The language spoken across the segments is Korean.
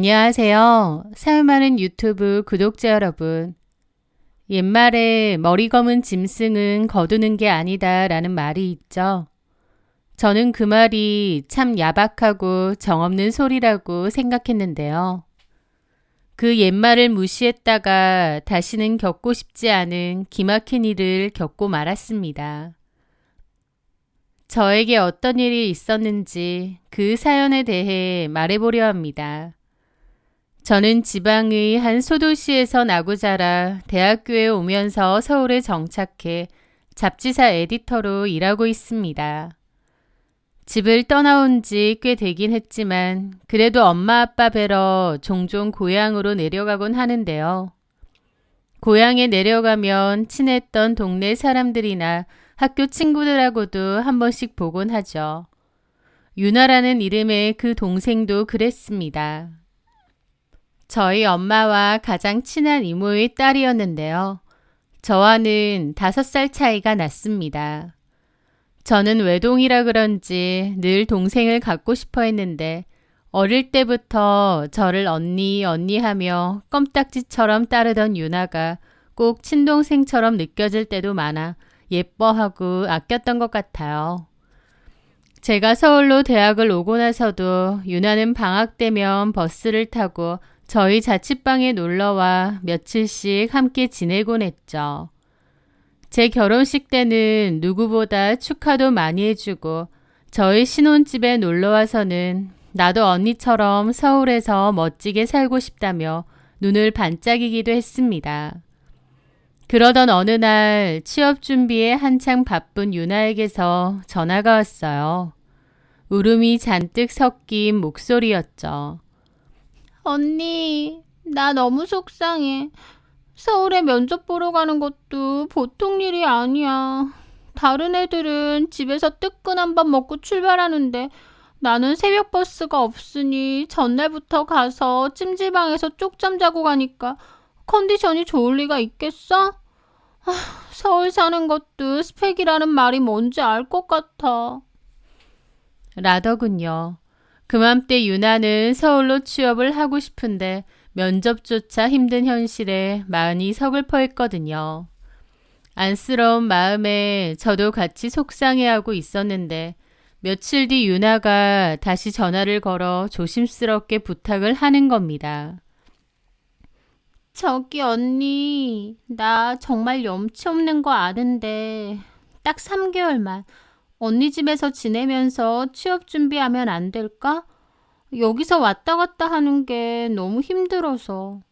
안녕하세요. 사연 많은 유튜브 구독자 여러분. 옛말에 머리 검은 짐승은 거두는 게 아니다 라는 말이 있죠. 저는 그 말이 참 야박하고 정없는 소리라고 생각했는데요. 그 옛말을 무시했다가 다시는 겪고 싶지 않은 기막힌 일을 겪고 말았습니다. 저에게 어떤 일이 있었는지 그 사연에 대해 말해보려 합니다. 저는 지방의 한 소도시에서 나고 자라 대학교에 오면서 서울에 정착해 잡지사 에디터로 일하고 있습니다. 집을 떠나온 지 꽤 되긴 했지만 그래도 엄마 아빠 뵈러 종종 고향으로 내려가곤 하는데요. 고향에 내려가면 친했던 동네 사람들이나 학교 친구들하고도 한 번씩 보곤 하죠. 유나라는 이름의 그 동생도 그랬습니다. 저희 엄마와 가장 친한 이모의 딸이었는데요. 저와는 5살 차이가 났습니다. 저는 외동이라 그런지 늘 동생을 갖고 싶어 했는데 어릴 때부터 저를 언니 하며 껌딱지처럼 따르던 유나가 꼭 친동생처럼 느껴질 때도 많아 예뻐하고 아꼈던 것 같아요. 제가 서울로 대학을 오고 나서도 유나는 방학 되면 버스를 타고 저희 자취방에 놀러와 며칠씩 함께 지내곤 했죠. 제 결혼식 때는 누구보다 축하도 많이 해주고 저희 신혼집에 놀러와서는 나도 언니처럼 서울에서 멋지게 살고 싶다며 눈을 반짝이기도 했습니다. 그러던 어느 날 취업 준비에 한창 바쁜 유나에게서 전화가 왔어요. 울음이 잔뜩 섞인 목소리였죠. 언니, 나 너무 속상해. 서울에 면접 보러 가는 것도 보통 일이 아니야. 다른 애들은 집에서 뜨끈한 밥 먹고 출발하는데 나는 새벽 버스가 없으니 전날부터 가서 찜질방에서 쪽잠 자고 가니까 컨디션이 좋을 리가 있겠어? 서울 사는 것도 스펙이라는 말이 뭔지 알 것 같아. 라더군요. 그맘때 유나는 서울로 취업을 하고 싶은데 면접조차 힘든 현실에 많이 서글퍼했거든요. 안쓰러운 마음에 저도 같이 속상해하고 있었는데 며칠 뒤 유나가 다시 전화를 걸어 조심스럽게 부탁을 하는 겁니다. 저기 언니, 나 정말 염치 없는 거 아는데 딱 3개월만 언니 집에서 지내면서 취업 준비하면 안 될까? 여기서 왔다 갔다 하는 게 너무 힘들어서.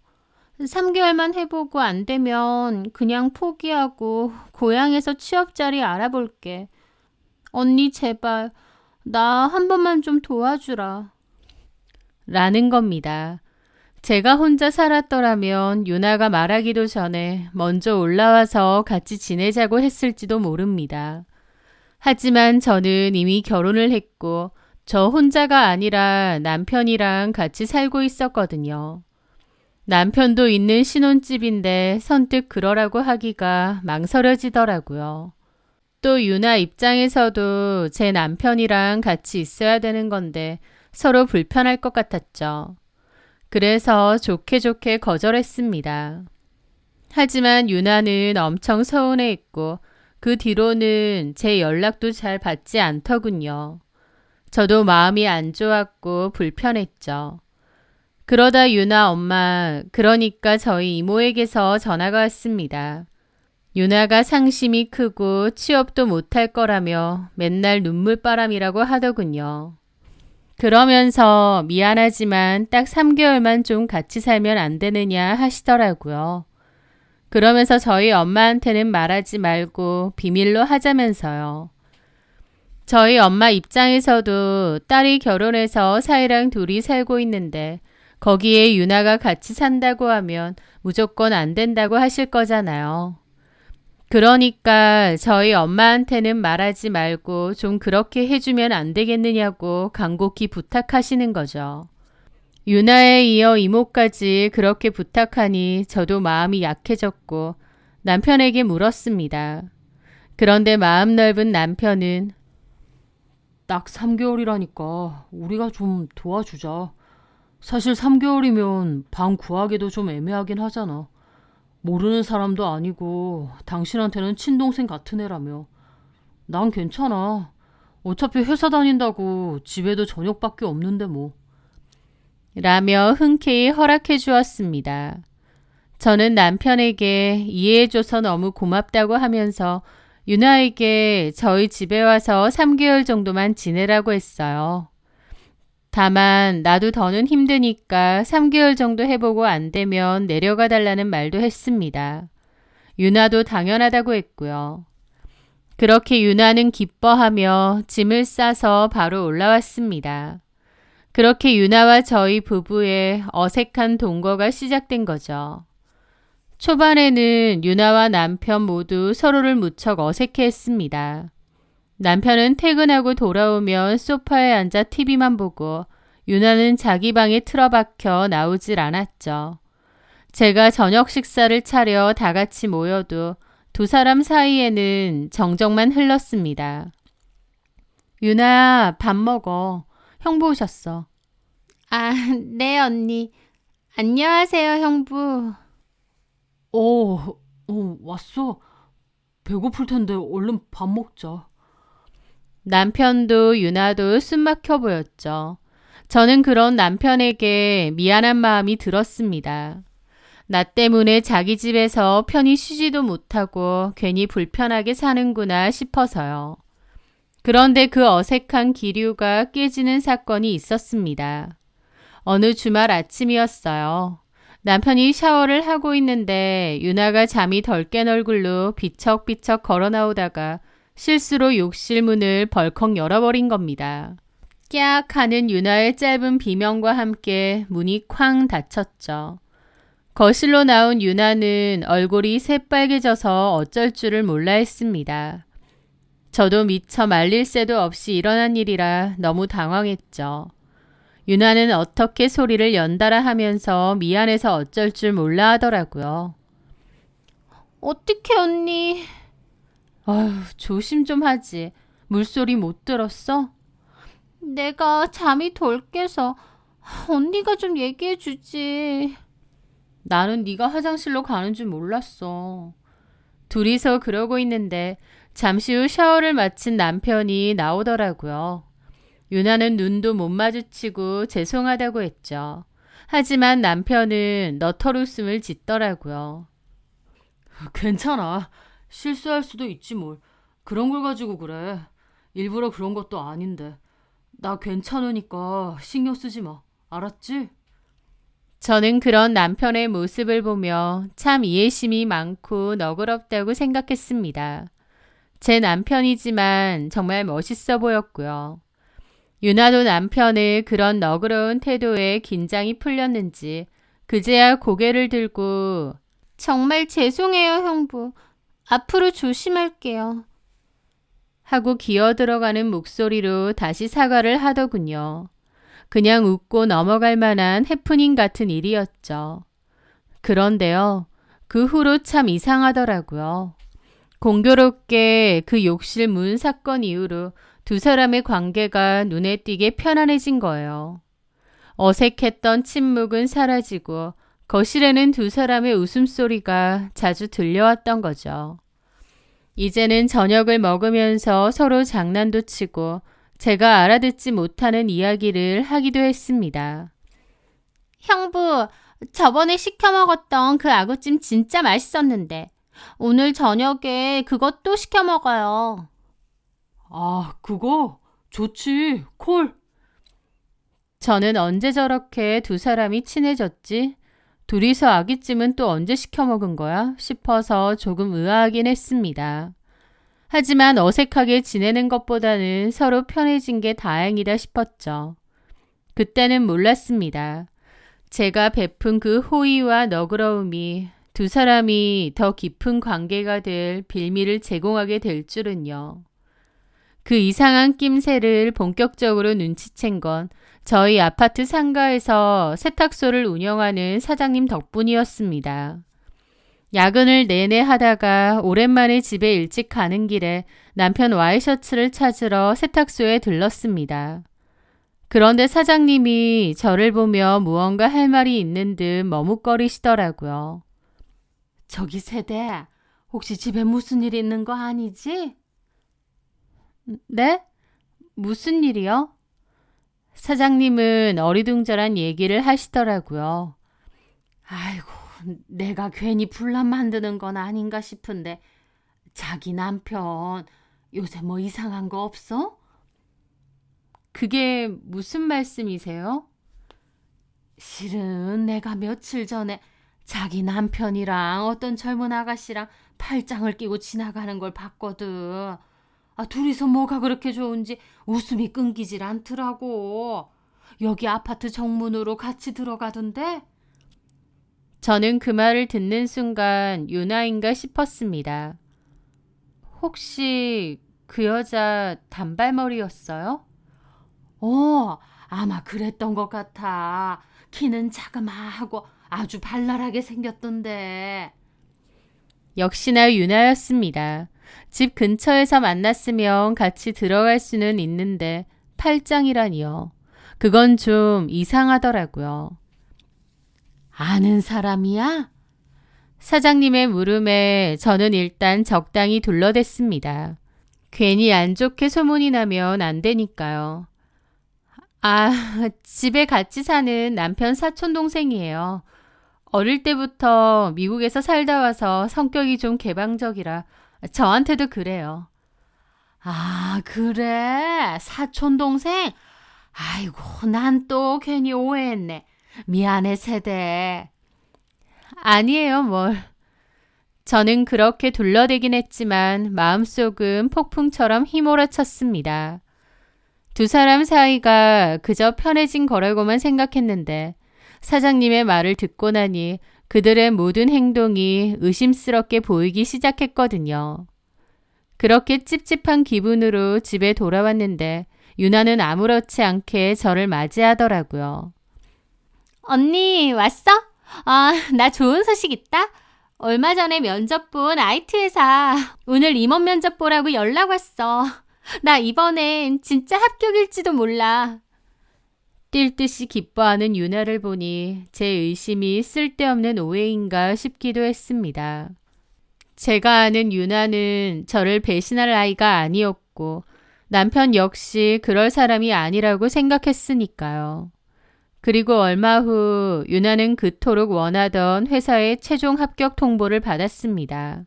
3개월만 해보고 안 되면 그냥 포기하고 고향에서 취업 자리 알아볼게. 언니 제발 나 한 번만 좀 도와주라. 라는 겁니다. 제가 혼자 살았더라면 유나가 말하기도 전에 먼저 올라와서 같이 지내자고 했을지도 모릅니다. 하지만 저는 이미 결혼을 했고 저 혼자가 아니라 남편이랑 같이 살고 있었거든요. 남편도 있는 신혼집인데 선뜻 그러라고 하기가 망설여지더라고요. 또 유나 입장에서도 제 남편이랑 같이 있어야 되는 건데 서로 불편할 것 같았죠. 그래서 좋게 거절했습니다. 하지만 유나는 엄청 서운해했고 그 뒤로는 제 연락도 잘 받지 않더군요. 저도 마음이 안 좋았고 불편했죠. 그러다 유나 엄마, 그러니까 저희 이모에게서 전화가 왔습니다. 유나가 상심이 크고 취업도 못할 거라며 맨날 눈물바람이라고 하더군요. 그러면서 미안하지만 딱 3개월만 좀 같이 살면 안 되느냐 하시더라고요. 그러면서 저희 엄마한테는 말하지 말고 비밀로 하자면서요. 저희 엄마 입장에서도 딸이 결혼해서 사이랑 둘이 살고 있는데 거기에 유나가 같이 산다고 하면 무조건 안 된다고 하실 거잖아요. 그러니까 저희 엄마한테는 말하지 말고 좀 그렇게 해주면 안 되겠느냐고 간곡히 부탁하시는 거죠. 유나에 이어 이모까지 그렇게 부탁하니 저도 마음이 약해졌고 남편에게 물었습니다. 그런데 마음 넓은 남편은 딱 3개월이라니까 우리가 좀 도와주자. 사실 3개월이면 방 구하기도 좀 애매하긴 하잖아. 모르는 사람도 아니고 당신한테는 친동생 같은 애라며. 난 괜찮아. 어차피 회사 다닌다고 집에도 저녁밖에 없는데 뭐. 라며 흔쾌히 허락해 주었습니다. 저는 남편에게 이해해줘서 너무 고맙다고 하면서 유나에게 저희 집에 와서 3개월 정도만 지내라고 했어요. 다만 나도 더는 힘드니까 3개월 정도 해보고 안 되면 내려가 달라는 말도 했습니다. 유나도 당연하다고 했고요. 그렇게 유나는 기뻐하며 짐을 싸서 바로 올라왔습니다. 그렇게 유나와 저희 부부의 어색한 동거가 시작된 거죠. 초반에는 유나와 남편 모두 서로를 무척 어색해했습니다. 남편은 퇴근하고 돌아오면 소파에 앉아 TV만 보고 유나는 자기 방에 틀어박혀 나오질 않았죠. 제가 저녁 식사를 차려 다 같이 모여도 두 사람 사이에는 정적만 흘렀습니다. 유나야, 밥 먹어. 형부 오셨어. 아, 네, 언니. 안녕하세요, 형부. 왔어. 배고플 텐데 얼른 밥 먹자. 남편도 유나도 숨막혀 보였죠. 저는 그런 남편에게 미안한 마음이 들었습니다. 나 때문에 자기 집에서 편히 쉬지도 못하고 괜히 불편하게 사는구나 싶어서요. 그런데 그 어색한 기류가 깨지는 사건이 있었습니다. 어느 주말 아침이었어요. 남편이 샤워를 하고 있는데 유나가 잠이 덜 깬 얼굴로 비척비척 걸어 나오다가 실수로 욕실 문을 벌컥 열어버린 겁니다. 깍 하는 유나의 짧은 비명과 함께 문이 쾅 닫혔죠. 거실로 나온 유나는 얼굴이 새빨개져서 어쩔 줄을 몰라 했습니다. 저도 미처 말릴 새도 없이 일어난 일이라 너무 당황했죠. 유나는 어떻게 소리를 연달아 하면서 미안해서 어쩔 줄 몰라 하더라고요. 어떡해 언니. 아휴, 조심 좀 하지. 물소리 못 들었어? 내가 잠이 덜 깨서 언니가 좀 얘기해 주지. 나는 네가 화장실로 가는 줄 몰랐어. 둘이서 그러고 있는데 잠시 후 샤워를 마친 남편이 나오더라고요. 유나는 눈도 못 마주치고 죄송하다고 했죠. 하지만 남편은 너털웃음을 짓더라고요. 괜찮아. 실수할 수도 있지 뭘. 그런 걸 가지고 그래. 일부러 그런 것도 아닌데. 나 괜찮으니까 신경 쓰지 마. 알았지? 저는 그런 남편의 모습을 보며 참 이해심이 많고 너그럽다고 생각했습니다. 제 남편이지만 정말 멋있어 보였고요. 유나도 남편의 그런 너그러운 태도에 긴장이 풀렸는지 그제야 고개를 들고 정말 죄송해요, 형부. 앞으로 조심할게요. 하고 기어 들어가는 목소리로 다시 사과를 하더군요. 그냥 웃고 넘어갈 만한 해프닝 같은 일이었죠. 그런데요, 그 후로 참 이상하더라고요. 공교롭게 그 욕실 문 사건 이후로 두 사람의 관계가 눈에 띄게 편안해진 거예요. 어색했던 침묵은 사라지고 거실에는 두 사람의 웃음소리가 자주 들려왔던 거죠. 이제는 저녁을 먹으면서 서로 장난도 치고 제가 알아듣지 못하는 이야기를 하기도 했습니다. 형부, 저번에 시켜 먹었던 그 아구찜 진짜 맛있었는데 오늘 저녁에 그것도 시켜 먹어요. 아, 그거? 좋지. 콜. 저는 언제 저렇게 두 사람이 친해졌지? 둘이서 아귀찜은 또 언제 시켜 먹은 거야? 싶어서 조금 의아하긴 했습니다. 하지만 어색하게 지내는 것보다는 서로 편해진 게 다행이다 싶었죠. 그때는 몰랐습니다. 제가 베푼 그 호의와 너그러움이 두 사람이 더 깊은 관계가 될 빌미를 제공하게 될 줄은요. 그 이상한 낌새를 본격적으로 눈치챈 건 저희 아파트 상가에서 세탁소를 운영하는 사장님 덕분이었습니다. 야근을 내내 하다가 오랜만에 집에 일찍 가는 길에 남편 와이셔츠를 찾으러 세탁소에 들렀습니다. 그런데 사장님이 저를 보며 무언가 할 말이 있는 듯 머뭇거리시더라고요. 저기 세대, 혹시 집에 무슨 일 있는 거 아니지? 네? 무슨 일이요? 사장님은 어리둥절한 얘기를 하시더라고요. 아이고, 내가 괜히 분란 만드는 건 아닌가 싶은데 자기 남편 요새 뭐 이상한 거 없어? 그게 무슨 말씀이세요? 실은 내가 며칠 전에 자기 남편이랑 어떤 젊은 아가씨랑 팔짱을 끼고 지나가는 걸 봤거든. 둘이서 뭐가 그렇게 좋은지 웃음이 끊기질 않더라고. 여기 아파트 정문으로 같이 들어가던데? 저는 그 말을 듣는 순간 유나인가 싶었습니다. 혹시 그 여자 단발머리였어요? 아마 그랬던 것 같아. 키는 자그마하고 아주 발랄하게 생겼던데. 역시나 유나였습니다. 집 근처에서 만났으면 같이 들어갈 수는 있는데 팔짱이라니요. 그건 좀 이상하더라고요. 아는 사람이야? 사장님의 물음에 저는 일단 적당히 둘러댔습니다. 괜히 안 좋게 소문이 나면 안 되니까요. 집에 같이 사는 남편 사촌동생이에요. 어릴 때부터 미국에서 살다 와서 성격이 좀 개방적이라 저한테도 그래요. 그래. 사촌동생? 아이고, 난 또 괜히 오해했네. 미안해, 세대. 아니에요, 뭘. 저는 그렇게 둘러대긴 했지만 마음속은 폭풍처럼 휘몰아쳤습니다. 두 사람 사이가 그저 편해진 거라고만 생각했는데 사장님의 말을 듣고 나니 그들의 모든 행동이 의심스럽게 보이기 시작했거든요. 그렇게 찝찝한 기분으로 집에 돌아왔는데 유나는 아무렇지 않게 저를 맞이하더라고요. 언니, 왔어? 나 좋은 소식 있다. 얼마 전에 면접 본 IT 회사 오늘 임원 면접 보라고 연락 왔어. 나 이번엔 진짜 합격일지도 몰라. 뛸 듯이 기뻐하는 유나를 보니 제 의심이 쓸데없는 오해인가 싶기도 했습니다. 제가 아는 유나는 저를 배신할 아이가 아니었고 남편 역시 그럴 사람이 아니라고 생각했으니까요. 그리고 얼마 후 유나는 그토록 원하던 회사의 최종 합격 통보를 받았습니다.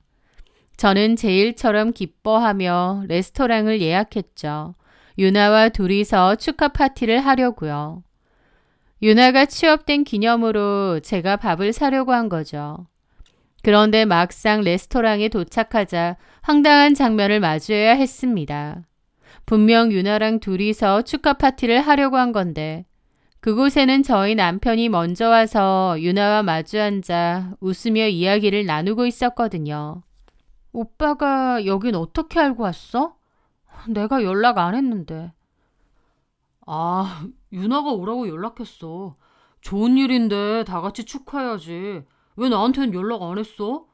저는 제 일처럼 기뻐하며 레스토랑을 예약했죠. 유나와 둘이서 축하 파티를 하려고요. 유나가 취업된 기념으로 제가 밥을 사려고 한 거죠. 그런데 막상 레스토랑에 도착하자 황당한 장면을 마주해야 했습니다. 분명 유나랑 둘이서 축하 파티를 하려고 한 건데 그곳에는 저희 남편이 먼저 와서 유나와 마주 앉아 웃으며 이야기를 나누고 있었거든요. 오빠가 여긴 어떻게 알고 왔어? 내가 연락 안 했는데. 유나가 오라고 연락했어. 좋은 일인데 다 같이 축하해야지. 왜 나한테는 연락 안 했어?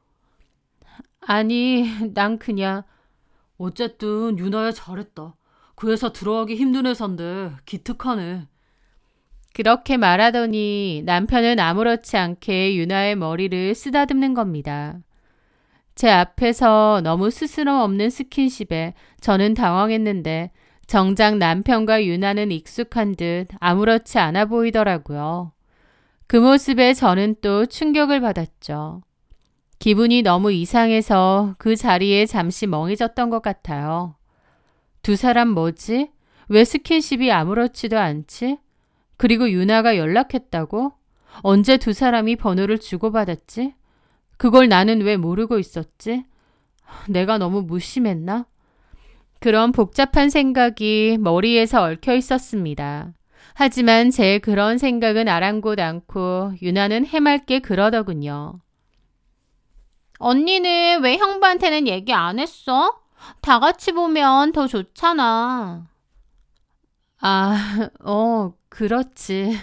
아니, 난 그냥... 어쨌든 유나야 잘했다. 그 회사 들어가기 힘든 회사인데 기특하네. 그렇게 말하더니 남편은 아무렇지 않게 유나의 머리를 쓰다듬는 겁니다. 제 앞에서 너무 스스럼 없는 스킨십에 저는 당황했는데 정작 남편과 유나는 익숙한 듯 아무렇지 않아 보이더라고요. 그 모습에 저는 또 충격을 받았죠. 기분이 너무 이상해서 그 자리에 잠시 멍해졌던 것 같아요. 두 사람 뭐지? 왜 스킨십이 아무렇지도 않지? 그리고 유나가 연락했다고? 언제 두 사람이 번호를 주고받았지? 그걸 나는 왜 모르고 있었지? 내가 너무 무심했나? 그런 복잡한 생각이 머리에서 얽혀 있었습니다. 하지만 제 그런 생각은 아랑곳 않고 유나는 해맑게 그러더군요. 언니는 왜 형부한테는 얘기 안 했어? 다 같이 보면 더 좋잖아. 그렇지.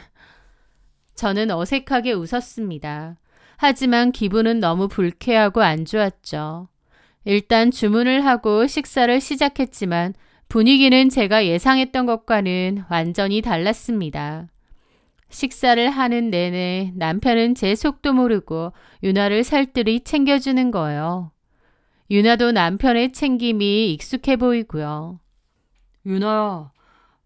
저는 어색하게 웃었습니다. 하지만 기분은 너무 불쾌하고 안 좋았죠. 일단 주문을 하고 식사를 시작했지만 분위기는 제가 예상했던 것과는 완전히 달랐습니다. 식사를 하는 내내 남편은 제 속도 모르고 유나를 살뜰히 챙겨주는 거예요. 유나도 남편의 챙김이 익숙해 보이고요. 유나야,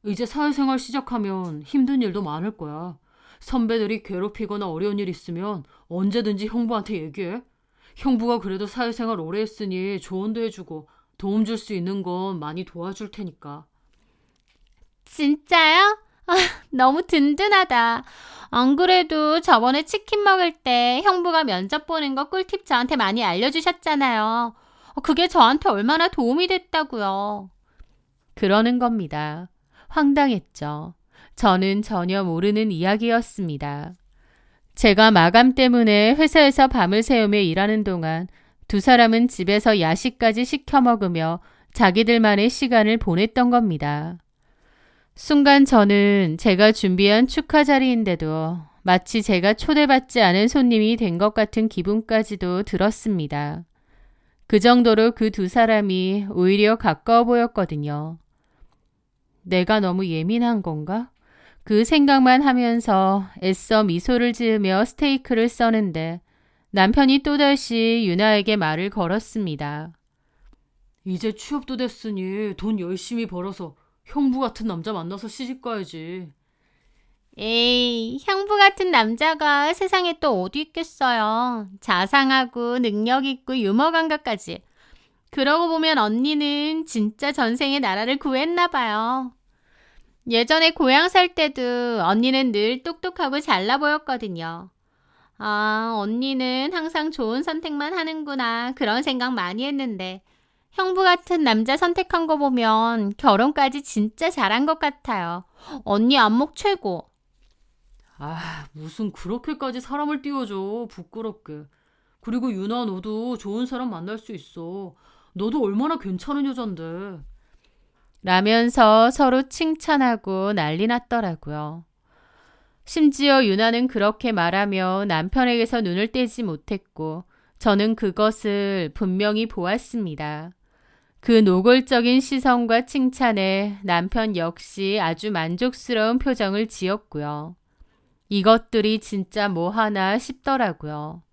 이제 사회생활 시작하면 힘든 일도 많을 거야. 선배들이 괴롭히거나 어려운 일 있으면 언제든지 형부한테 얘기해. 형부가 그래도 사회생활 오래 했으니 조언도 해주고 도움 줄 수 있는 건 많이 도와줄 테니까. 진짜요? 아, 너무 든든하다. 안 그래도 저번에 치킨 먹을 때 형부가 면접 보는 거 꿀팁 저한테 많이 알려주셨잖아요. 그게 저한테 얼마나 도움이 됐다고요. 그러는 겁니다. 황당했죠. 저는 전혀 모르는 이야기였습니다. 제가 마감 때문에 회사에서 밤을 새우며 일하는 동안 두 사람은 집에서 야식까지 시켜 먹으며 자기들만의 시간을 보냈던 겁니다. 순간 저는 제가 준비한 축하 자리인데도 마치 제가 초대받지 않은 손님이 된 것 같은 기분까지도 들었습니다. 그 정도로 그 두 사람이 오히려 가까워 보였거든요. 내가 너무 예민한 건가? 그 생각만 하면서 애써 미소를 지으며 스테이크를 써는데 남편이 또다시 유나에게 말을 걸었습니다. 이제 취업도 됐으니 돈 열심히 벌어서 형부 같은 남자 만나서 시집 가야지. 에이, 형부 같은 남자가 세상에 또 어디 있겠어요. 자상하고 능력 있고 유머 감각까지. 그러고 보면 언니는 진짜 전생에 나라를 구했나 봐요. 예전에 고향 살 때도 언니는 늘 똑똑하고 잘나 보였거든요. 아, 언니는 항상 좋은 선택만 하는구나. 그런 생각 많이 했는데 형부 같은 남자 선택한 거 보면 결혼까지 진짜 잘한 것 같아요. 언니 안목 최고. 아, 무슨 그렇게까지 사람을 띄워줘. 부끄럽게. 그리고 유나 너도 좋은 사람 만날 수 있어. 너도 얼마나 괜찮은 여잔데. 라면서 서로 칭찬하고 난리 났더라고요. 심지어 유나는 그렇게 말하며 남편에게서 눈을 떼지 못했고 저는 그것을 분명히 보았습니다. 그 노골적인 시선과 칭찬에 남편 역시 아주 만족스러운 표정을 지었고요. 이것들이 진짜 뭐 하나 싶더라고요.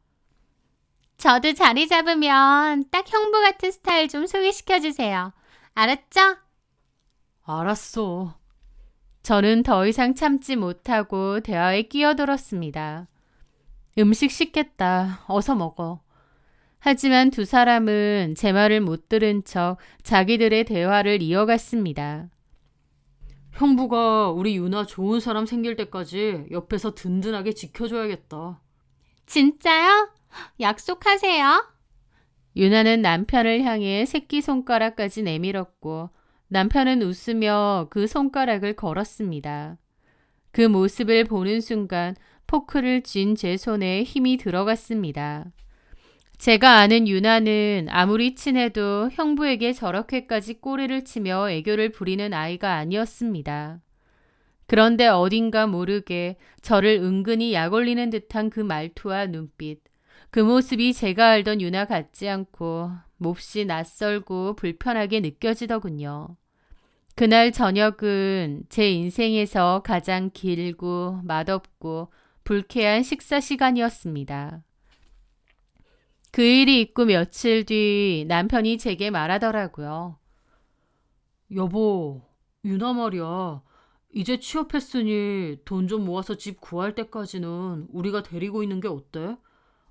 저도 자리 잡으면 딱 형부 같은 스타일 좀 소개시켜주세요. 알았죠? 알았어. 저는 더 이상 참지 못하고 대화에 끼어들었습니다. 음식 식겠다. 어서 먹어. 하지만 두 사람은 제 말을 못 들은 척 자기들의 대화를 이어갔습니다. 형부가 우리 유나 좋은 사람 생길 때까지 옆에서 든든하게 지켜줘야겠다. 진짜요? 약속하세요. 유나는 남편을 향해 새끼손가락까지 내밀었고 남편은 웃으며 그 손가락을 걸었습니다. 그 모습을 보는 순간 포크를 쥔 제 손에 힘이 들어갔습니다. 제가 아는 유나는 아무리 친해도 형부에게 저렇게까지 꼬리를 치며 애교를 부리는 아이가 아니었습니다. 그런데 어딘가 모르게 저를 은근히 약올리는 듯한 그 말투와 눈빛, 그 모습이 제가 알던 유나 같지 않고 몹시 낯설고 불편하게 느껴지더군요. 그날 저녁은 제 인생에서 가장 길고 맛없고 불쾌한 식사 시간이었습니다. 그 일이 있고 며칠 뒤 남편이 제게 말하더라고요. 여보, 유나 말이야. 이제 취업했으니 돈 좀 모아서 집 구할 때까지는 우리가 데리고 있는 게 어때?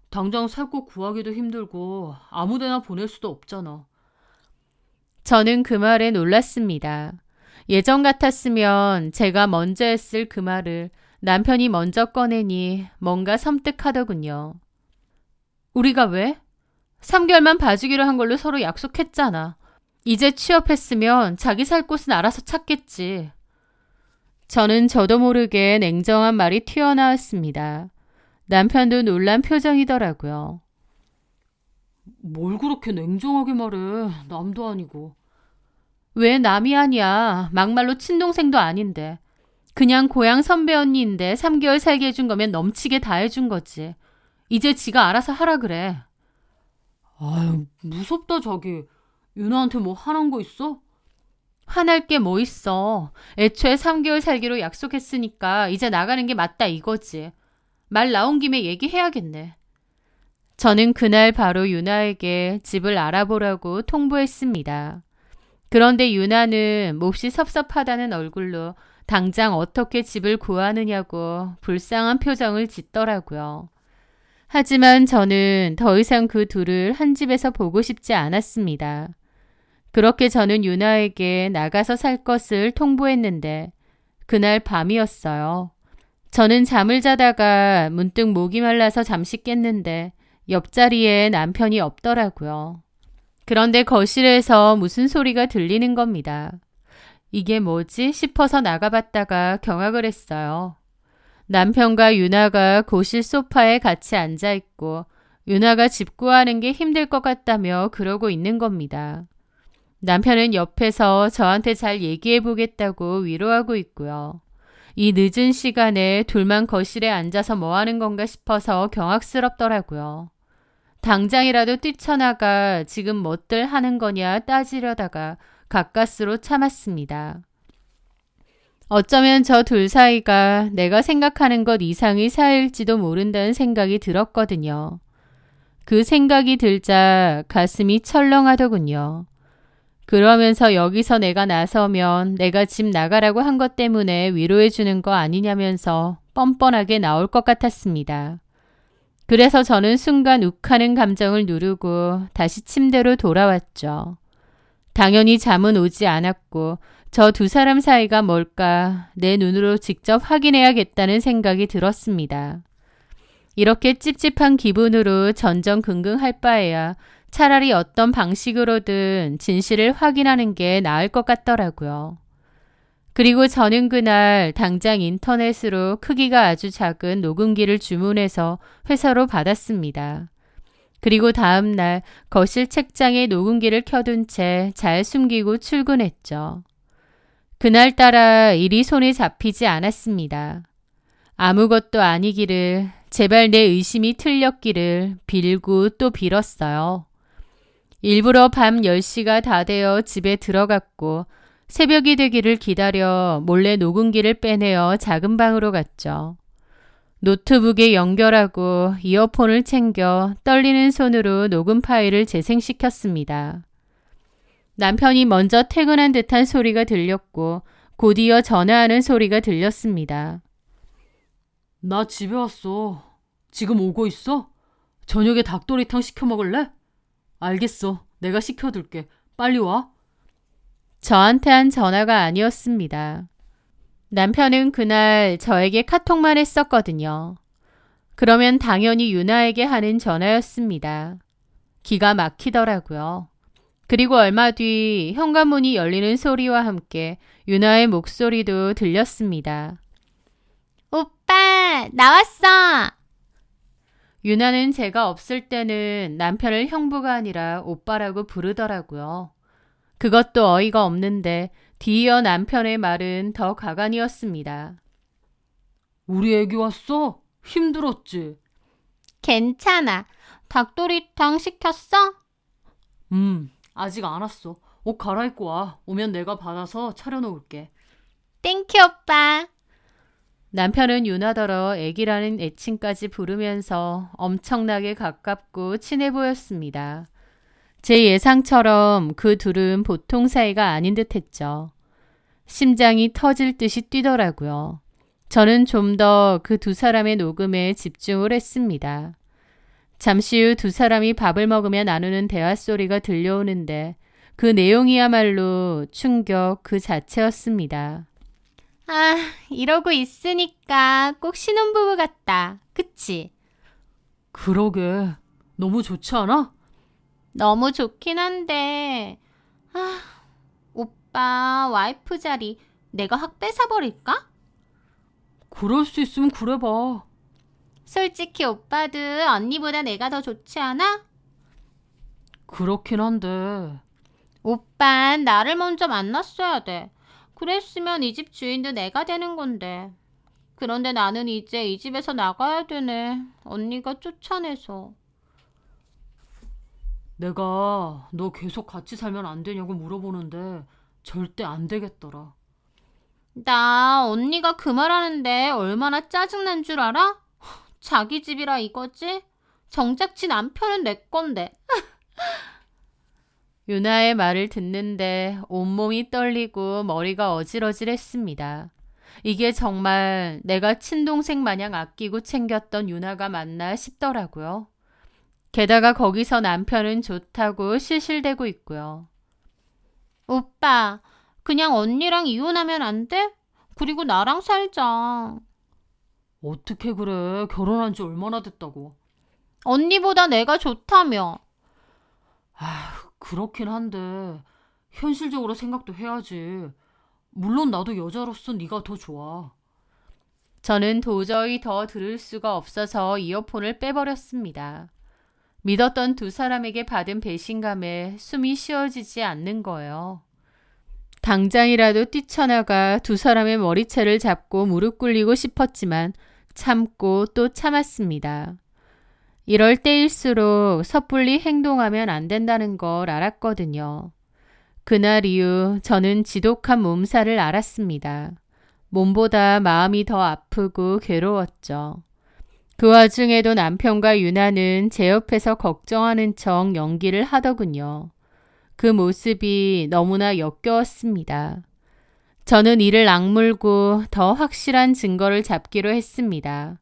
당장 살 곳 구하기도 힘들고 아무데나 보낼 수도 없잖아. 저는 그 말에 놀랐습니다. 예전 같았으면 제가 먼저 했을 그 말을 남편이 먼저 꺼내니 뭔가 섬뜩하더군요. 우리가 왜? 3개월만 봐주기로 한 걸로 서로 약속했잖아. 이제 취업했으면 자기 살 곳은 알아서 찾겠지. 저는 저도 모르게 냉정한 말이 튀어나왔습니다. 남편도 놀란 표정이더라고요. 뭘 그렇게 냉정하게 말해. 남도 아니고. 왜 남이 아니야. 막말로 친동생도 아닌데. 그냥 고향 선배 언니인데 3개월 살게 해준 거면 넘치게 다 해준 거지. 이제 지가 알아서 하라 그래. 아유, 무섭다 자기. 유나한테 뭐 화난 거 있어? 화날 게 뭐 있어. 애초에 3개월 살기로 약속했으니까 이제 나가는 게 맞다 이거지. 말 나온 김에 얘기해야겠네. 저는 그날 바로 유나에게 집을 알아보라고 통보했습니다. 그런데 유나는 몹시 섭섭하다는 얼굴로 당장 어떻게 집을 구하느냐고 불쌍한 표정을 짓더라고요. 하지만 저는 더 이상 그 둘을 한 집에서 보고 싶지 않았습니다. 그렇게 저는 유나에게 나가서 살 것을 통보했는데 그날 밤이었어요. 저는 잠을 자다가 문득 목이 말라서 잠시 깼는데 옆자리에 남편이 없더라고요. 그런데 거실에서 무슨 소리가 들리는 겁니다. 이게 뭐지 싶어서 나가봤다가 경악을 했어요. 남편과 유나가 거실 소파에 같이 앉아있고 유나가 집 구하는 게 힘들 것 같다며 그러고 있는 겁니다. 남편은 옆에서 저한테 잘 얘기해보겠다고 위로하고 있고요. 이 늦은 시간에 둘만 거실에 앉아서 뭐 하는 건가 싶어서 경악스럽더라고요. 당장이라도 뛰쳐나가 지금 뭐들 하는 거냐 따지려다가 가까스로 참았습니다. 어쩌면 저 둘 사이가 내가 생각하는 것 이상의 사이일지도 모른다는 생각이 들었거든요. 그 생각이 들자 가슴이 철렁하더군요. 그러면서 여기서 내가 나서면 내가 집 나가라고 한 것 때문에 위로해 주는 거 아니냐면서 뻔뻔하게 나올 것 같았습니다. 그래서 저는 순간 욱하는 감정을 누르고 다시 침대로 돌아왔죠. 당연히 잠은 오지 않았고 저 두 사람 사이가 뭘까 내 눈으로 직접 확인해야겠다는 생각이 들었습니다. 이렇게 찝찝한 기분으로 전전긍긍할 바에야 차라리 어떤 방식으로든 진실을 확인하는 게 나을 것 같더라고요. 그리고 저는 그날 당장 인터넷으로 크기가 아주 작은 녹음기를 주문해서 회사로 받았습니다. 그리고 다음 날 거실 책장에 녹음기를 켜둔 채 잘 숨기고 출근했죠. 그날따라 일이 손에 잡히지 않았습니다. 아무것도 아니기를, 제발 내 의심이 틀렸기를 빌고 또 빌었어요. 일부러 밤 10시가 다 되어 집에 들어갔고 새벽이 되기를 기다려 몰래 녹음기를 빼내어 작은 방으로 갔죠. 노트북에 연결하고 이어폰을 챙겨 떨리는 손으로 녹음 파일을 재생시켰습니다. 남편이 먼저 퇴근한 듯한 소리가 들렸고 곧이어 전화하는 소리가 들렸습니다. 나 집에 왔어. 지금 오고 있어? 저녁에 닭도리탕 시켜 먹을래? 알겠어. 내가 시켜둘게. 빨리 와. 저한테 한 전화가 아니었습니다. 남편은 그날 저에게 카톡만 했었거든요. 그러면 당연히 유나에게 하는 전화였습니다. 기가 막히더라고요. 그리고 얼마 뒤 현관문이 열리는 소리와 함께 유나의 목소리도 들렸습니다. 오빠, 나왔어. 유나는 제가 없을 때는 남편을 형부가 아니라 오빠라고 부르더라고요. 그것도 어이가 없는데 뒤이어 남편의 말은 더 가관이었습니다. 우리 애기 왔어? 힘들었지? 괜찮아. 닭도리탕 시켰어? 아직 안 왔어. 옷 갈아입고 와. 오면 내가 받아서 차려놓을게. 땡큐 오빠. 남편은 유나더러 애기라는 애칭까지 부르면서 엄청나게 가깝고 친해 보였습니다. 제 예상처럼 그 둘은 보통 사이가 아닌 듯 했죠. 심장이 터질 듯이 뛰더라고요. 저는 좀 더 그 두 사람의 녹음에 집중을 했습니다. 잠시 후 두 사람이 밥을 먹으며 나누는 대화 소리가 들려오는데 그 내용이야말로 충격 그 자체였습니다. 아, 이러고 있으니까 꼭 신혼부부 같다. 그치? 그러게. 너무 좋지 않아? 너무 좋긴 한데, 오빠 와이프 자리 내가 확 뺏어버릴까? 그럴 수 있으면 그래봐. 솔직히 오빠도 언니보다 내가 더 좋지 않아? 그렇긴 한데. 오빤 나를 먼저 만났어야 돼. 그랬으면 이 집 주인도 내가 되는 건데. 그런데 나는 이제 이 집에서 나가야 되네. 언니가 쫓아내서. 내가 너 계속 같이 살면 안 되냐고 물어보는데 절대 안 되겠더라. 나 언니가 그 말하는데 얼마나 짜증난 줄 알아? 자기 집이라 이거지? 정작 지 남편은 내 건데. 유나의 말을 듣는데 온몸이 떨리고 머리가 어질어질했습니다. 이게 정말 내가 친동생 마냥 아끼고 챙겼던 유나가 맞나 싶더라고요. 게다가 거기서 남편은 좋다고 실실대고 있고요. 오빠, 그냥 언니랑 이혼하면 안 돼? 그리고 나랑 살자. 어떻게 그래? 결혼한 지 얼마나 됐다고. 언니보다 내가 좋다며. 그렇긴 한데 현실적으로 생각도 해야지. 물론 나도 여자로서 네가 더 좋아. 저는 도저히 더 들을 수가 없어서 이어폰을 빼버렸습니다. 믿었던 두 사람에게 받은 배신감에 숨이 쉬어지지 않는 거예요. 당장이라도 뛰쳐나가 두 사람의 머리채를 잡고 무릎 꿇리고 싶었지만 참고 또 참았습니다. 이럴 때일수록 섣불리 행동하면 안 된다는 걸 알았거든요. 그날 이후 저는 지독한 몸살을 앓았습니다. 몸보다 마음이 더 아프고 괴로웠죠. 그 와중에도 남편과 유나는 제 옆에서 걱정하는 척 연기를 하더군요. 그 모습이 너무나 역겨웠습니다. 저는 이를 악물고 더 확실한 증거를 잡기로 했습니다.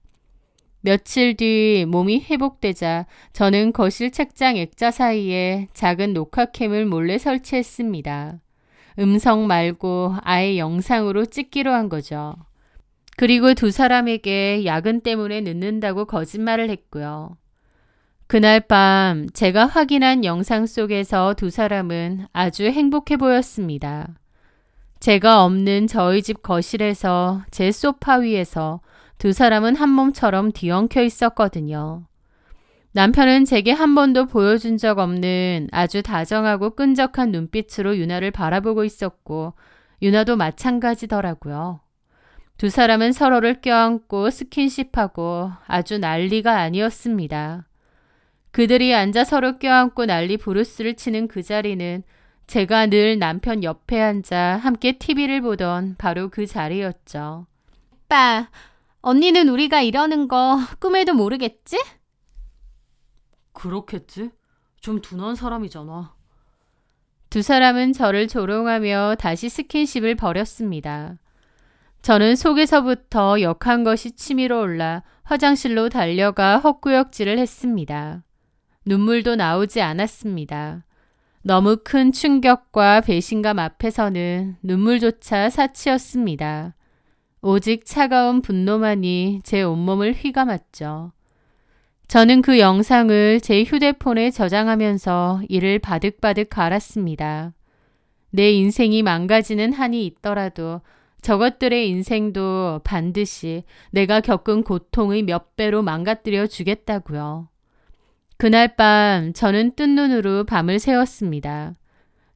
며칠 뒤 몸이 회복되자 저는 거실 책장 액자 사이에 작은 녹화캠을 몰래 설치했습니다. 음성 말고 아예 영상으로 찍기로 한 거죠. 그리고 두 사람에게 야근 때문에 늦는다고 거짓말을 했고요. 그날 밤 제가 확인한 영상 속에서 두 사람은 아주 행복해 보였습니다. 제가 없는 저희 집 거실에서 제 소파 위에서 두 사람은 한 몸처럼 뒤엉켜 있었거든요. 남편은 제게 한 번도 보여준 적 없는 아주 다정하고 끈적한 눈빛으로 유나를 바라보고 있었고 유나도 마찬가지더라고요. 두 사람은 서로를 껴안고 스킨십하고 아주 난리가 아니었습니다. 그들이 앉아 서로 껴안고 난리 부르스를 치는 그 자리는 제가 늘 남편 옆에 앉아 함께 TV를 보던 바로 그 자리였죠. 오빠, 언니는 우리가 이러는 거 꿈에도 모르겠지? 그렇겠지? 좀 둔한 사람이잖아. 두 사람은 저를 조롱하며 다시 스킨십을 벌였습니다. 저는 속에서부터 역한 것이 치밀어 올라 화장실로 달려가 헛구역질을 했습니다. 눈물도 나오지 않았습니다. 너무 큰 충격과 배신감 앞에서는 눈물조차 사치였습니다. 오직 차가운 분노만이 제 온몸을 휘감았죠. 저는 그 영상을 제 휴대폰에 저장하면서 이를 바득바득 갈았습니다. 내 인생이 망가지는 한이 있더라도 저것들의 인생도 반드시 내가 겪은 고통의 몇 배로 망가뜨려 주겠다고요. 그날 밤 저는 뜬 눈으로 밤을 새웠습니다.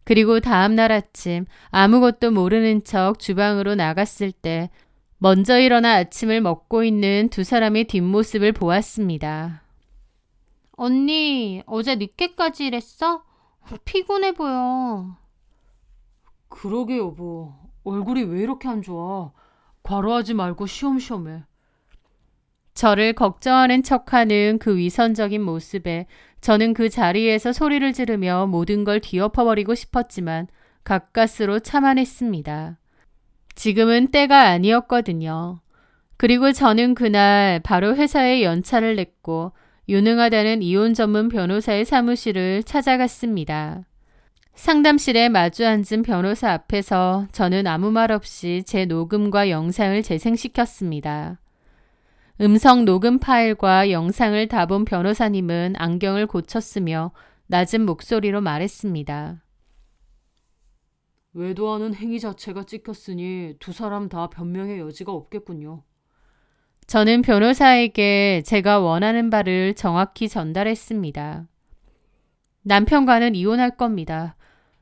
그리고 다음 날 아침 아무것도 모르는 척 주방으로 나갔을 때 먼저 일어나 아침을 먹고 있는 두 사람의 뒷모습을 보았습니다. 언니, 어제 늦게까지 일했어? 피곤해 보여. 그러게 여보. 얼굴이 왜 이렇게 안 좋아? 과로하지 말고 쉬엄쉬엄해. 저를 걱정하는 척하는 그 위선적인 모습에 저는 그 자리에서 소리를 지르며 모든 걸 뒤엎어버리고 싶었지만 가까스로 참아냈습니다. 지금은 때가 아니었거든요. 그리고 저는 그날 바로 회사에 연차를 냈고 유능하다는 이혼 전문 변호사의 사무실을 찾아갔습니다. 상담실에 마주 앉은 변호사 앞에서 저는 아무 말 없이 제 녹음과 영상을 재생시켰습니다. 음성 녹음 파일과 영상을 다 본 변호사님은 안경을 고쳤으며 낮은 목소리로 말했습니다. 외도하는 행위 자체가 찍혔으니 두 사람 다 변명의 여지가 없겠군요. 저는 변호사에게 제가 원하는 바를 정확히 전달했습니다. 남편과는 이혼할 겁니다.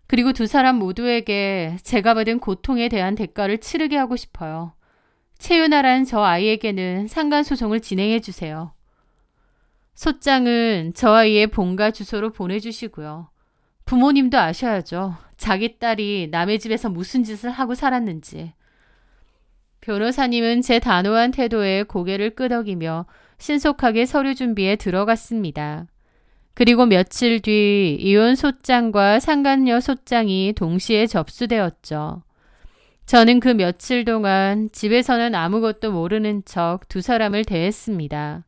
그리고 두 사람 모두에게 제가 받은 고통에 대한 대가를 치르게 하고 싶어요. 채윤아라는 저 아이에게는 상간소송을 진행해 주세요. 소장은 저 아이의 본가 주소로 보내주시고요. 부모님도 아셔야죠. 자기 딸이 남의 집에서 무슨 짓을 하고 살았는지. 변호사님은 제 단호한 태도에 고개를 끄덕이며 신속하게 서류 준비에 들어갔습니다. 그리고 며칠 뒤 이혼 소장과 상간녀 소장이 동시에 접수되었죠. 저는 그 며칠 동안 집에서는 아무것도 모르는 척 두 사람을 대했습니다.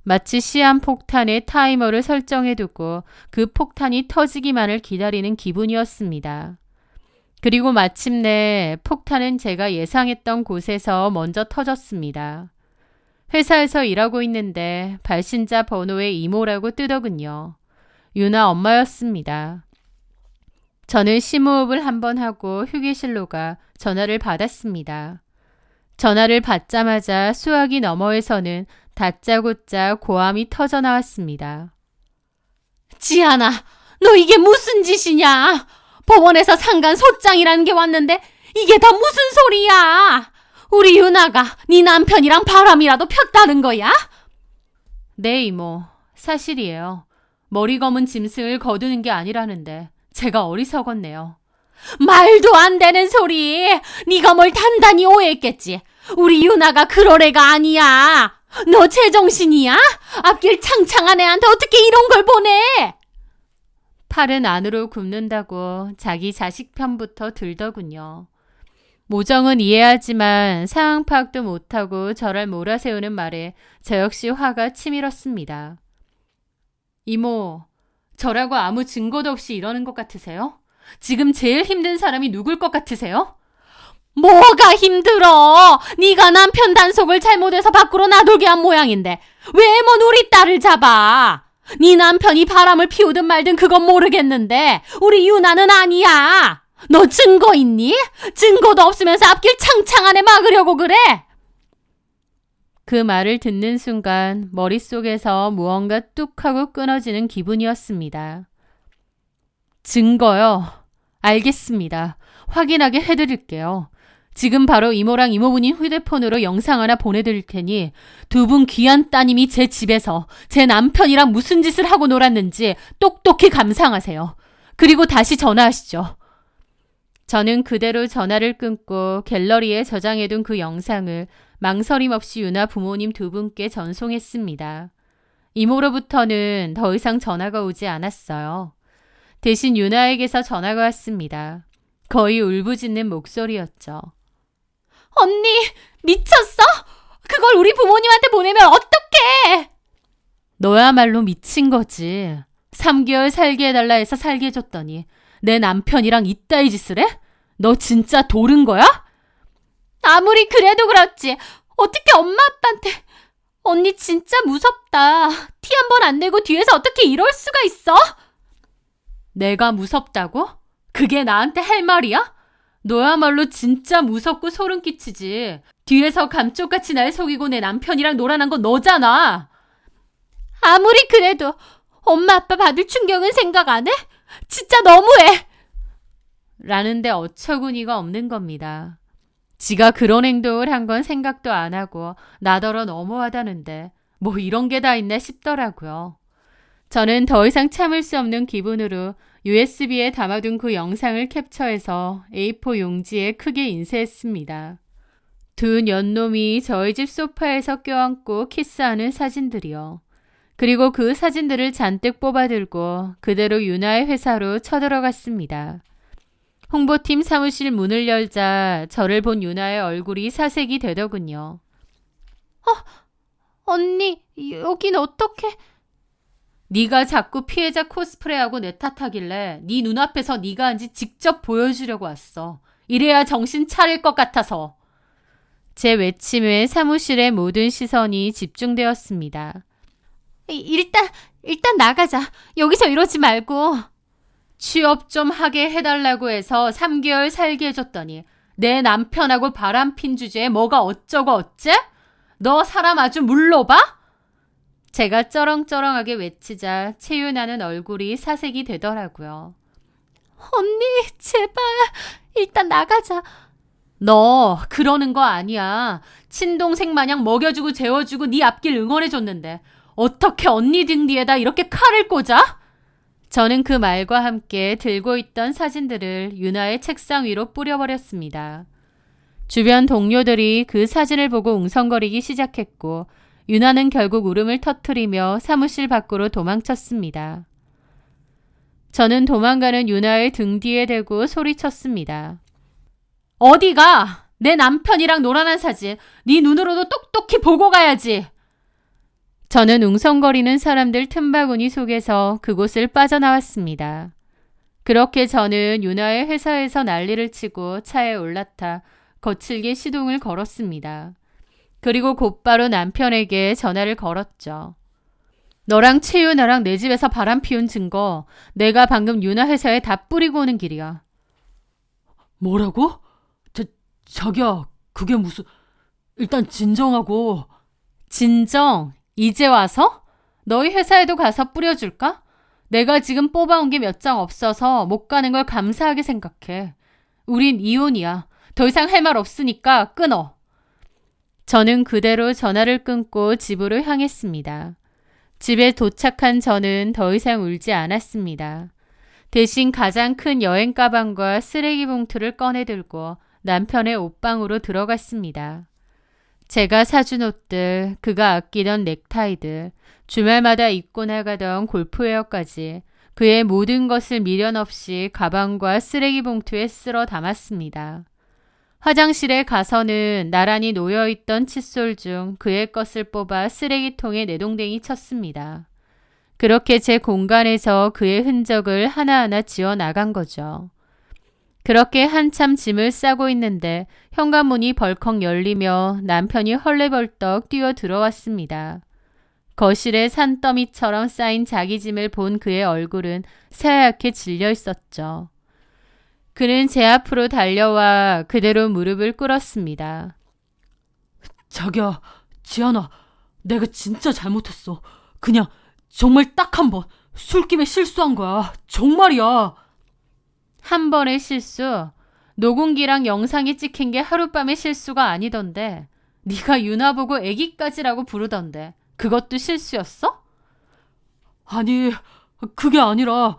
마치 시한폭탄의 타이머를 설정해두고 그 폭탄이 터지기만을 기다리는 기분이었습니다. 그리고 마침내 폭탄은 제가 예상했던 곳에서 먼저 터졌습니다. 회사에서 일하고 있는데 발신자 번호의 이모라고 뜨더군요. 유나 엄마였습니다. 저는 심호흡을 한번 하고 휴게실로 가 전화를 받았습니다. 전화를 받자마자 수화기 너머에서는 다짜고짜 고함이 터져 나왔습니다. 지아나, 너 이게 무슨 짓이냐? 법원에서 상간 소장이라는 게 왔는데 이게 다 무슨 소리야? 우리 유나가 네 남편이랑 바람이라도 폈다는 거야? 네, 이모. 사실이에요. 머리 검은 짐승을 거두는 게 아니라는데 제가 어리석었네요. 말도 안 되는 소리. 네가 뭘 단단히 오해했겠지. 우리 유나가 그럴 애가 아니야. 너 제정신이야? 앞길 창창한 애한테 어떻게 이런 걸 보내? 팔은 안으로 굽는다고 자기 자식 편부터 들더군요. 모정은 이해하지만 상황 파악도 못하고 저를 몰아세우는 말에 저 역시 화가 치밀었습니다. 이모, 저라고 아무 증거도 없이 이러는 것 같으세요? 지금 제일 힘든 사람이 누굴 것 같으세요? 뭐가 힘들어? 네가 남편 단속을 잘못해서 밖으로 나돌게 한 모양인데 왜 뭔 우리 딸을 잡아? 네 남편이 바람을 피우든 말든 그건 모르겠는데 우리 유나는 아니야. 너 증거 있니? 증거도 없으면서 앞길 창창한 애 막으려고 그래? 그 말을 듣는 순간 머릿속에서 무언가 뚝 하고 끊어지는 기분이었습니다. 증거요? 알겠습니다. 확인하게 해드릴게요. 지금 바로 이모랑 이모부님 휴대폰으로 영상 하나 보내드릴 테니 두 분 귀한 따님이 제 집에서 제 남편이랑 무슨 짓을 하고 놀았는지 똑똑히 감상하세요. 그리고 다시 전화하시죠. 저는 그대로 전화를 끊고 갤러리에 저장해둔 그 영상을 망설임 없이 유나 부모님 두 분께 전송했습니다. 이모로부터는 더 이상 전화가 오지 않았어요. 대신 유나에게서 전화가 왔습니다. 거의 울부짖는 목소리였죠. 언니, 미쳤어? 그걸 우리 부모님한테 보내면 어떡해? 너야말로 미친 거지. 3개월 살게 해달라 해서 살게 해줬더니 내 남편이랑 이따위 짓을 해? 너 진짜 도른 거야? 아무리 그래도 그렇지. 어떻게 엄마 아빠한테. 언니 진짜 무섭다. 티 한 번 안 내고 뒤에서 어떻게 이럴 수가 있어? 내가 무섭다고? 그게 나한테 할 말이야? 너야말로 진짜 무섭고 소름 끼치지. 뒤에서 감쪽같이 날 속이고 내 남편이랑 놀아난 건 너잖아. 아무리 그래도 엄마 아빠 받을 충격은 생각 안 해? 진짜 너무해. 라는데 어처구니가 없는 겁니다. 지가 그런 행동을 한 건 생각도 안 하고 나더러 너무하다는데 뭐 이런 게 다 있나 싶더라고요. 저는 더 이상 참을 수 없는 기분으로 USB에 담아둔 그 영상을 캡처해서 A4 용지에 크게 인쇄했습니다. 두 년놈이 저희 집 소파에서 껴안고 키스하는 사진들이요. 그리고 그 사진들을 잔뜩 뽑아들고 그대로 유나의 회사로 쳐들어갔습니다. 홍보팀 사무실 문을 열자 저를 본 유나의 얼굴이 사색이 되더군요. 언니, 여긴 어떻게? 네가 자꾸 피해자 코스프레하고 내 탓하길래 네 눈앞에서 네가 한지 직접 보여주려고 왔어. 이래야 정신 차릴 것 같아서. 제 외침에 사무실의 모든 시선이 집중되었습니다. 일단 나가자. 여기서 이러지 말고. 취업 좀 하게 해달라고 해서 3개월 살게 해줬더니 내 남편하고 바람핀 주제에 뭐가 어쩌고 어째? 너 사람 아주 물러봐? 제가 쩌렁쩌렁하게 외치자 채윤아는 얼굴이 사색이 되더라고요. 언니, 제발. 일단 나가자. 너 그러는 거 아니야. 친동생 마냥 먹여주고 재워주고 네 앞길 응원해줬는데 어떻게 언니 등 뒤에다 이렇게 칼을 꽂아? 저는 그 말과 함께 들고 있던 사진들을 유나의 책상 위로 뿌려버렸습니다. 주변 동료들이 그 사진을 보고 웅성거리기 시작했고 유나는 결국 울음을 터뜨리며 사무실 밖으로 도망쳤습니다. 저는 도망가는 유나의 등 뒤에 대고 소리쳤습니다. 어디가? 내 남편이랑 놀아난 사진 네 눈으로도 똑똑히 보고 가야지. 저는 웅성거리는 사람들 틈바구니 속에서 그곳을 빠져나왔습니다. 그렇게 저는 유나의 회사에서 난리를 치고 차에 올라타 거칠게 시동을 걸었습니다. 그리고 곧바로 남편에게 전화를 걸었죠. 너랑 채윤아랑 내 집에서 바람 피운 증거 내가 방금 유나 회사에 다 뿌리고 오는 길이야. 뭐라고? 자기야, 그게 무슨... 일단 진정하고... 진정? 이제 와서? 너희 회사에도 가서 뿌려줄까? 내가 지금 뽑아온 게 몇 장 없어서 못 가는 걸 감사하게 생각해. 우린 이혼이야. 더 이상 할 말 없으니까 끊어. 저는 그대로 전화를 끊고 집으로 향했습니다. 집에 도착한 저는 더 이상 울지 않았습니다. 대신 가장 큰 여행 가방과 쓰레기 봉투를 꺼내 들고 남편의 옷방으로 들어갔습니다. 제가 사준 옷들, 그가 아끼던 넥타이들, 주말마다 입고 나가던 골프웨어까지 그의 모든 것을 미련 없이 가방과 쓰레기 봉투에 쓸어 담았습니다. 화장실에 가서는 나란히 놓여있던 칫솔 중 그의 것을 뽑아 쓰레기통에 내동댕이 쳤습니다. 그렇게 제 공간에서 그의 흔적을 하나하나 지워 나간 거죠. 그렇게 한참 짐을 싸고 있는데 현관문이 벌컥 열리며 남편이 헐레벌떡 뛰어 들어왔습니다. 거실에 산더미처럼 쌓인 자기 짐을 본 그의 얼굴은 새하얗게 질려 있었죠. 그는 제 앞으로 달려와 그대로 무릎을 꿇었습니다. 자기야, 지안아, 내가 진짜 잘못했어. 그냥 정말 딱 한 번 술김에 실수한 거야. 정말이야. 한 번의 실수? 녹음기랑 영상이 찍힌 게 하룻밤의 실수가 아니던데. 네가 유나 보고 애기까지라고 부르던데. 그것도 실수였어? 아니, 그게 아니라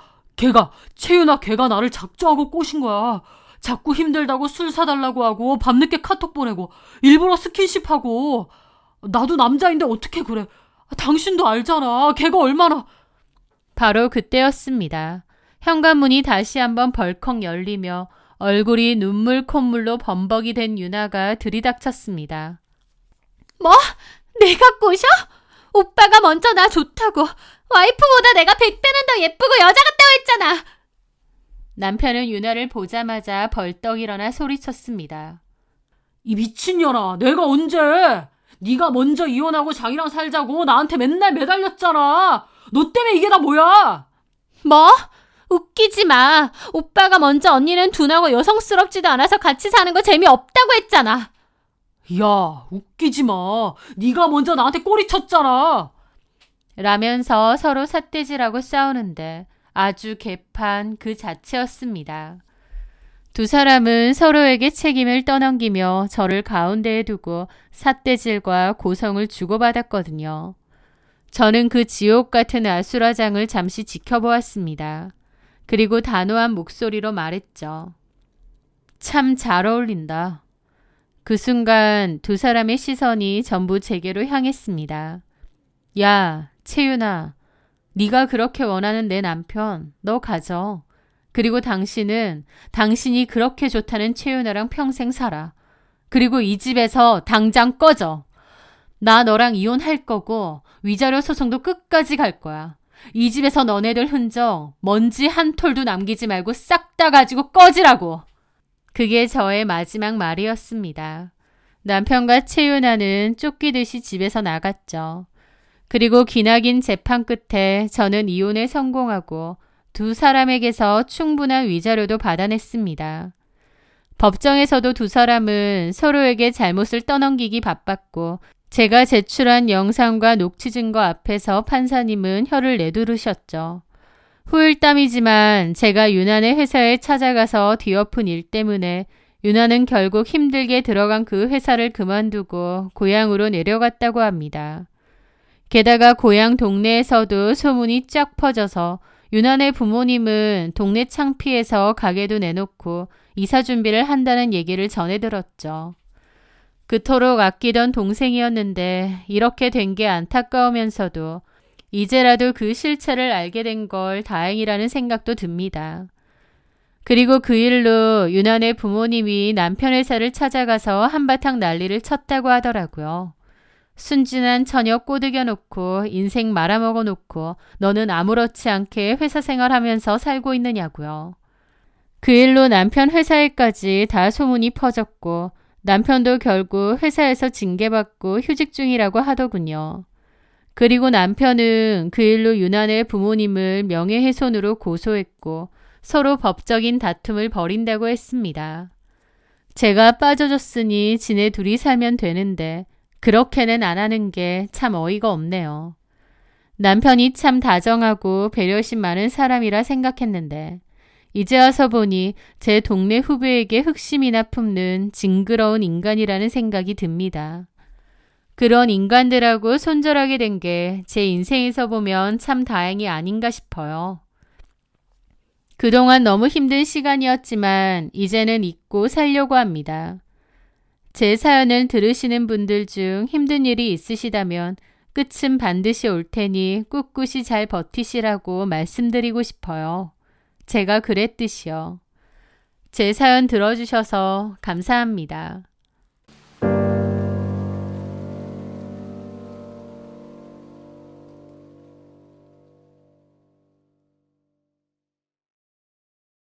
채윤아 걔가 나를 작정하고 꼬신 거야. 자꾸 힘들다고 술 사달라고 하고 밤늦게 카톡 보내고 일부러 스킨십하고. 나도 남자인데 어떻게 그래. 당신도 알잖아. 걔가 얼마나... 바로 그때였습니다. 현관문이 다시 한번 벌컥 열리며 얼굴이 눈물 콧물로 범벅이 된 유나가 들이닥쳤습니다. 뭐? 내가 꼬셔? 오빠가 먼저 나 좋다고. 와이프보다 내가 100배는 더 예쁘고 여자 같다고 했잖아. 남편은 유나를 보자마자 벌떡 일어나 소리쳤습니다. 이 미친년아, 내가 언제? 네가 먼저 이혼하고 장이랑 살자고 나한테 맨날 매달렸잖아. 너 때문에 이게 다 뭐야? 뭐? 웃기지 마. 오빠가 먼저 언니는 둔하고 여성스럽지도 않아서 같이 사는 거 재미없다고 했잖아. 야, 웃기지 마. 네가 먼저 나한테 꼬리 쳤잖아. 라면서 서로 삿대질하고 싸우는데 아주 개판 그 자체였습니다. 두 사람은 서로에게 책임을 떠넘기며 저를 가운데에 두고 삿대질과 고성을 주고받았거든요. 저는 그 지옥 같은 아수라장을 잠시 지켜보았습니다. 그리고 단호한 목소리로 말했죠. 참 잘 어울린다. 그 순간 두 사람의 시선이 전부 제게로 향했습니다. 야, 채윤아, 네가 그렇게 원하는 내 남편, 너 가져. 그리고 당신이 그렇게 좋다는 채윤아랑 평생 살아. 그리고 이 집에서 당장 꺼져. 나 너랑 이혼할 거고 위자료 소송도 끝까지 갈 거야. 이 집에서 너네들 흔적 먼지 한 톨도 남기지 말고 싹 다 가지고 꺼지라고. 그게 저의 마지막 말이었습니다. 남편과 채윤아는 쫓기듯이 집에서 나갔죠. 그리고 기나긴 재판 끝에 저는 이혼에 성공하고 두 사람에게서 충분한 위자료도 받아냈습니다. 법정에서도 두 사람은 서로에게 잘못을 떠넘기기 바빴고 제가 제출한 영상과 녹취 증거 앞에서 판사님은 혀를 내두르셨죠. 후일담이지만 제가 유난의 회사에 찾아가서 뒤엎은 일 때문에 유나는 결국 힘들게 들어간 그 회사를 그만두고 고향으로 내려갔다고 합니다. 게다가 고향 동네에서도 소문이 쫙 퍼져서 유난의 부모님은 동네 창피해서 가게도 내놓고 이사 준비를 한다는 얘기를 전해 들었죠. 그토록 아끼던 동생이었는데 이렇게 된 게 안타까우면서도 이제라도 그 실체를 알게 된 걸 다행이라는 생각도 듭니다. 그리고 그 일로 유난의 부모님이 남편 회사를 찾아가서 한바탕 난리를 쳤다고 하더라고요. 순진한 처녀 꼬드겨 놓고 인생 말아먹어 놓고 너는 아무렇지 않게 회사 생활하면서 살고 있느냐고요. 그 일로 남편 회사 일까지 다 소문이 퍼졌고 남편도 결국 회사에서 징계받고 휴직 중이라고 하더군요. 그리고 남편은 그 일로 유난의 부모님을 명예훼손으로 고소했고 서로 법적인 다툼을 벌인다고 했습니다. 제가 빠져줬으니 지네 둘이 살면 되는데 그렇게는 안 하는 게 참 어이가 없네요. 남편이 참 다정하고 배려심 많은 사람이라 생각했는데 이제 와서 보니 제 동네 후배에게 흑심이나 품는 징그러운 인간이라는 생각이 듭니다. 그런 인간들하고 손절하게 된 게 제 인생에서 보면 참 다행이 아닌가 싶어요. 그동안 너무 힘든 시간이었지만 이제는 잊고 살려고 합니다. 제 사연을 들으시는 분들 중 힘든 일이 있으시다면 끝은 반드시 올 테니 꿋꿋이 잘 버티시라고 말씀드리고 싶어요. 제가 그랬듯이요. 제 사연 들어주셔서 감사합니다.